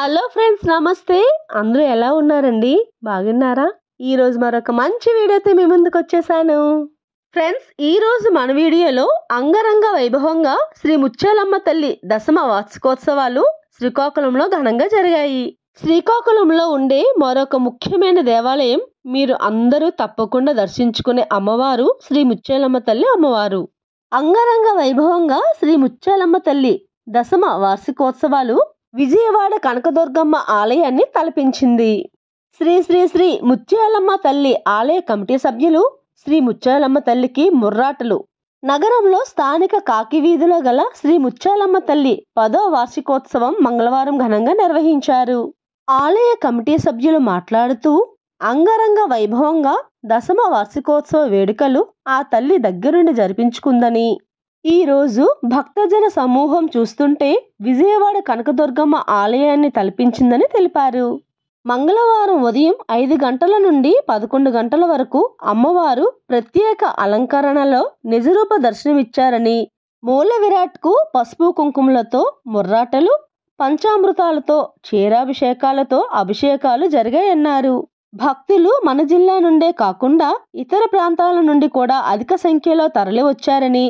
Hello friends, నమస్తే. అందరూ ఎలా ఉన్నారండి? బాగున్నారా? ఈరోజు మరొక మంచి వీడియోతో మీ ముందుకు వచ్చేసాను. ఫ్రెండ్స్, ఈరోజు మన వీడియోలో అంగరంగ వైభవంగా శ్రీ ముత్యాలమ్మ తల్లి దశమ వార్షికోత్సవాలు శ్రీకాకుళంలో ఘనంగా జరిగాయి. శ్రీకాకుళంలో ఉండే మరొక ముఖ్యమైన దేవాలయం మీరు అందరూ తప్పకుండా దర్శించుకునే అమ్మవారు శ్రీ ముత్యాలమ్మ తల్లి అమ్మవారు. అంగరంగ వైభవంగా శ్రీ ముత్యాలమ్మ తల్లి దశమ వార్షికోత్సవాలు విజయవాడ కనకదుర్గమ్మ ఆలయాన్ని తలపించింది. శ్రీ శ్రీ శ్రీ ముత్యాలమ్మ తల్లి ఆలయ కమిటీ సభ్యులు శ్రీ ముత్యాలమ్మ తల్లికి ముర్రాటలు. నగరంలో స్థానిక కాకి వీధిలో గల శ్రీ ముత్యాలమ్మ తల్లి 10వ వార్షికోత్సవం మంగళవారం ఘనంగా నిర్వహించారు. ఆలయ కమిటీ సభ్యులు మాట్లాడుతూ, అంగరంగ వైభవంగా దశమ వార్షికోత్సవ వేడుకలు ఆ తల్లి దగ్గరుండి జరిపించుకుందని, ఈ రోజు భక్తజన సమూహం చూస్తుంటే విజయవాడ కనకదుర్గమ్మ ఆలయాన్ని తలపించిందని తెలిపారు. మంగళవారం ఉదయం 5 గంటల నుండి 11 గంటల వరకు అమ్మవారు ప్రత్యేక అలంకరణలో నిజరూప దర్శనమిచ్చారని, మూల విరాట్కు పసుపు కుంకుమలతో ముర్రాటలు, పంచామృతాలతో క్షీరాభిషేకాలతో అభిషేకాలు జరిగాయన్నారు. భక్తులు మన జిల్లా నుండే కాకుండా ఇతర ప్రాంతాల నుండి కూడా అధిక సంఖ్యలో తరలి వచ్చారని,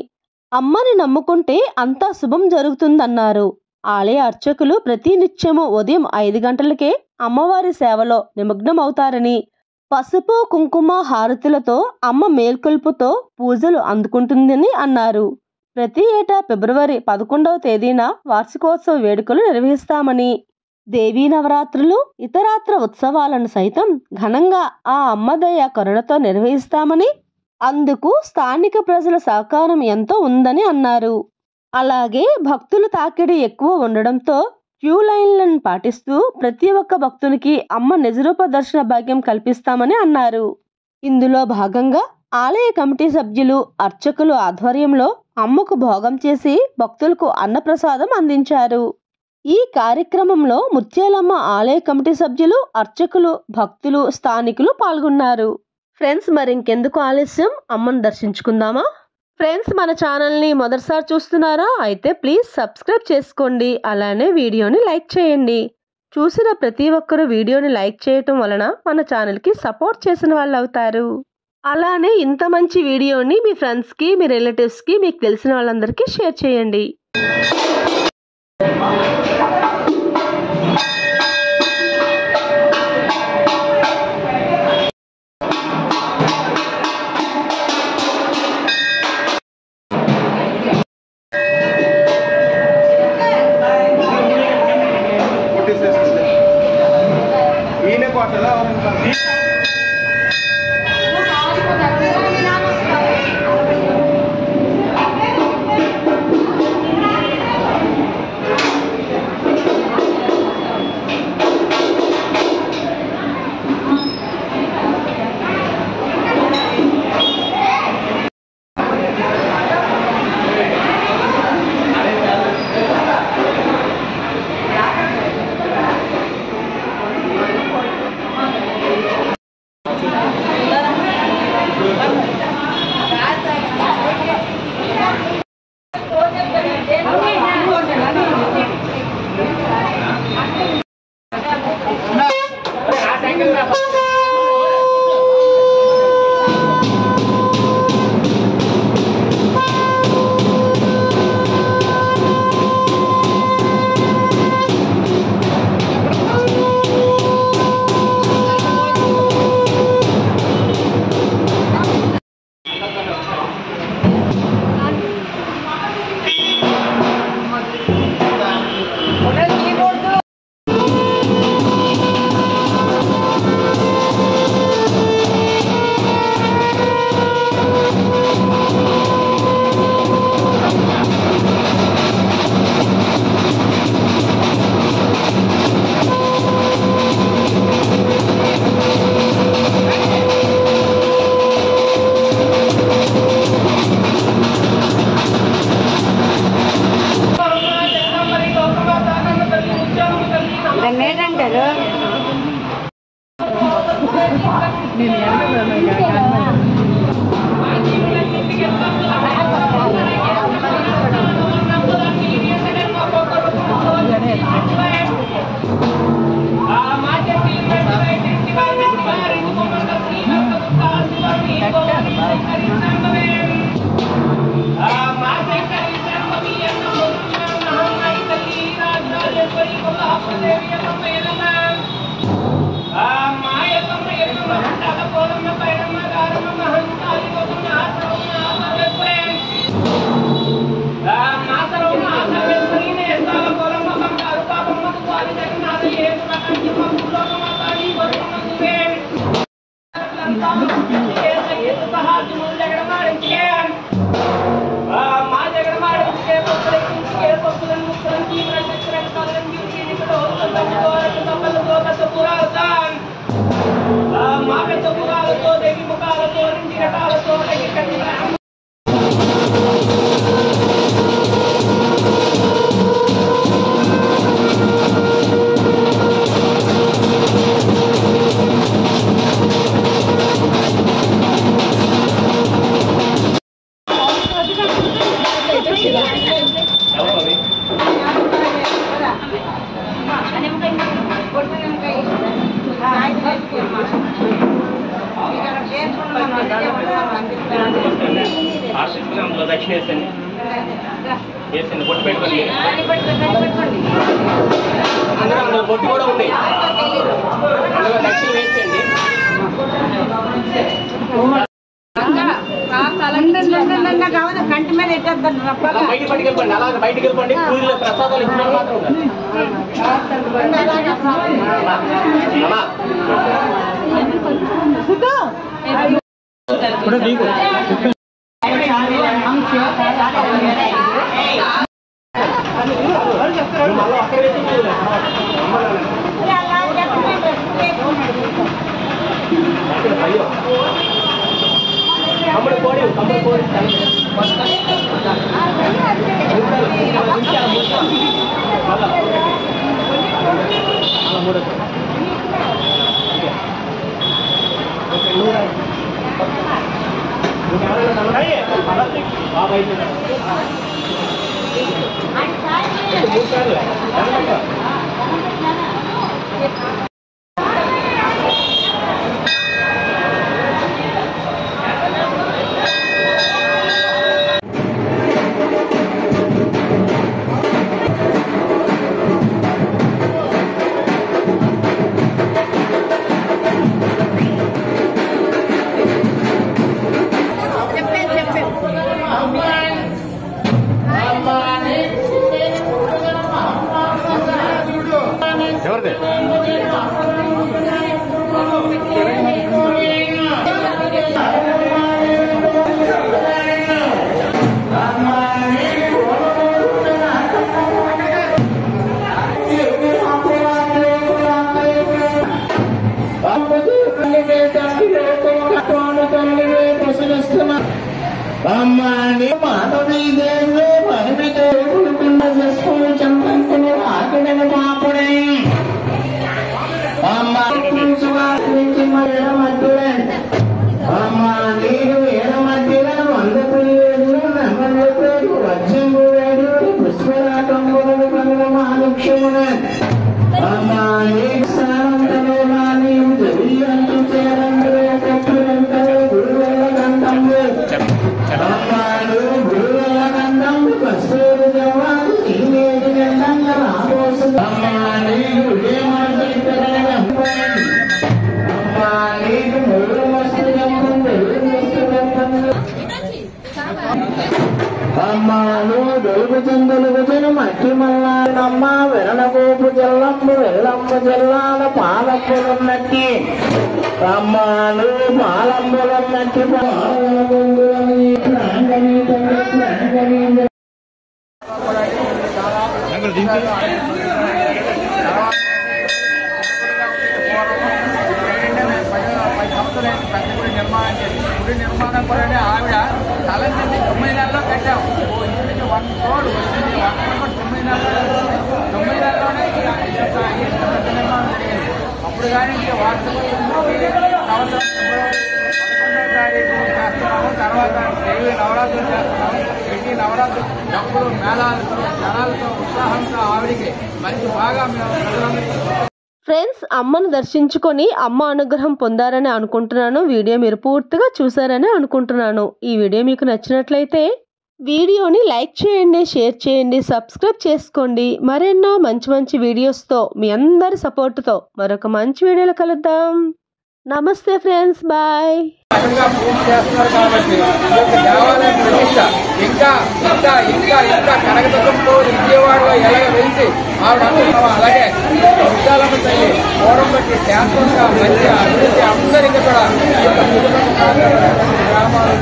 అమ్మని నమ్ముకుంటే అంతా శుభం జరుగుతుందన్నారు. ఆలయ అర్చకులు ప్రతి నిత్యము ఉదయం 5 గంటలకే అమ్మవారి సేవలో నిమగ్నమవుతారని, పసుపు కుంకుమ హారతులతో అమ్మ మేల్కొల్పుతో పూజలు అందుకుంటుందని అన్నారు. ప్రతి ఏటా ఫిబ్రవరి 11వ తేదీన వార్షికోత్సవ వేడుకలు నిర్వహిస్తామని, దేవీ నవరాత్రులు ఇతరాత్ర ఉత్సవాలను సైతం ఘనంగా ఆ అమ్మదయ కరుణతో నిర్వహిస్తామని, అందుకు స్థానిక ప్రజల సహకారం ఎంతో ఉందని అన్నారు. అలాగే భక్తుల తాకిడి ఎక్కువ ఉండడంతో క్యూ లైన్లను పాటిస్తూ ప్రతి ఒక్క భక్తునికి అమ్మ నిజరూప దర్శన భాగ్యం కల్పిస్తామని అన్నారు. ఇందులో భాగంగా ఆలయ కమిటీ సభ్యులు, అర్చకులు ఆధ్వర్యంలో అమ్మకు భోగం చేసి భక్తులకు అన్నప్రసాదం అందించారు. ఈ కార్యక్రమంలో ముత్యాలమ్మ ఆలయ కమిటీ సభ్యులు, అర్చకులు, భక్తులు, స్థానికులు పాల్గొన్నారు. ఫ్రెండ్స్, మరి ఇంకెందుకు ఆలస్యం, అమ్మను దర్శించుకుందామా? ఫ్రెండ్స్, మన ఛానల్ని మొదటిసారి చూస్తున్నారా? అయితే ప్లీజ్ సబ్స్క్రైబ్ చేసుకోండి. అలానే వీడియోని లైక్ చేయండి. చూసిన ప్రతి ఒక్కరూ వీడియోని లైక్ చేయటం వలన మన ఛానల్కి సపోర్ట్ చేసిన వాళ్ళు అవుతారు. అలానే ఇంత మంచి వీడియోని మీ ఫ్రెండ్స్కి, మీ రిలేటివ్స్కి, మీకు తెలిసిన వాళ్ళందరికీ షేర్ చేయండి. బొట్టు కూడా ఉంది దక్షిణ వేసేయండి కంటి మీద బయటికి పట్టుకెళ్ళిపోండి అలాగే బయటికి వెళ్ళిపోండి పూజలో ప్రసాదాలు ఇచ్చిన మాత్రం కమ్ముడు కోడి నిర్మాణం కూడా ఆవిడ తలంచింది 9 నెలల్లో కట్టాము 1 crore వచ్చింది 9 నెలల్లోనే నిర్మాణం జరిగింది. అప్పుడు కానీ వాట్సాప్ సంవత్సరం 11వ తారీఖు చేస్తున్నాము. తర్వాత దేవి నవరాత్రులు చేస్తున్నాము. ప్రతి నవరాత్రులు డబ్బులు మేళాలతో జనాలతో ఉత్సాహంతో ఆవిడికి మంచి బాగా మేము ప్రజలందరికీ ఫ్రెండ్స్, అమ్మను దర్శించుకొని అమ్మ అనుగ్రహం పొందారని అనుకుంటున్నాను. వీడియో మీరు పూర్తిగా చూసారని అనుకుంటున్నాను. ఈ వీడియో మీకు నచ్చినట్లయితే వీడియోని లైక్ చేయండి, షేర్ చేయండి, సబ్స్క్రైబ్ చేసుకోండి. మరెన్నో మంచి మంచి వీడియోస్తో మీ అందరి సపోర్టుతో మరొక మంచి వీడియోలో కలుద్దాం. నమస్తే ఫ్రెండ్స్, బాయ్. పూర్తి చేస్తున్నారు కాబట్టి దేవాలయం ప్రతిష్ట ఇంకా ఇంకా ఇంకా ఇంకా కనకదుర్గంతో విజయవాడలో ఎలాగ వెళ్తే ఆవిడ అనుకున్నాం అలాగే విశాలమ్మ తల్లి పూర్వం బట్టి శాశ్వతంగా మంచి అభివృద్ధి అందరికీ కూడా గ్రామాలు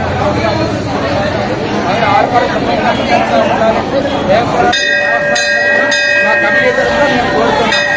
ఆర్పాటు ఉండాలి. మా కమిటీ తరఫున నేను కోరుతున్నాను.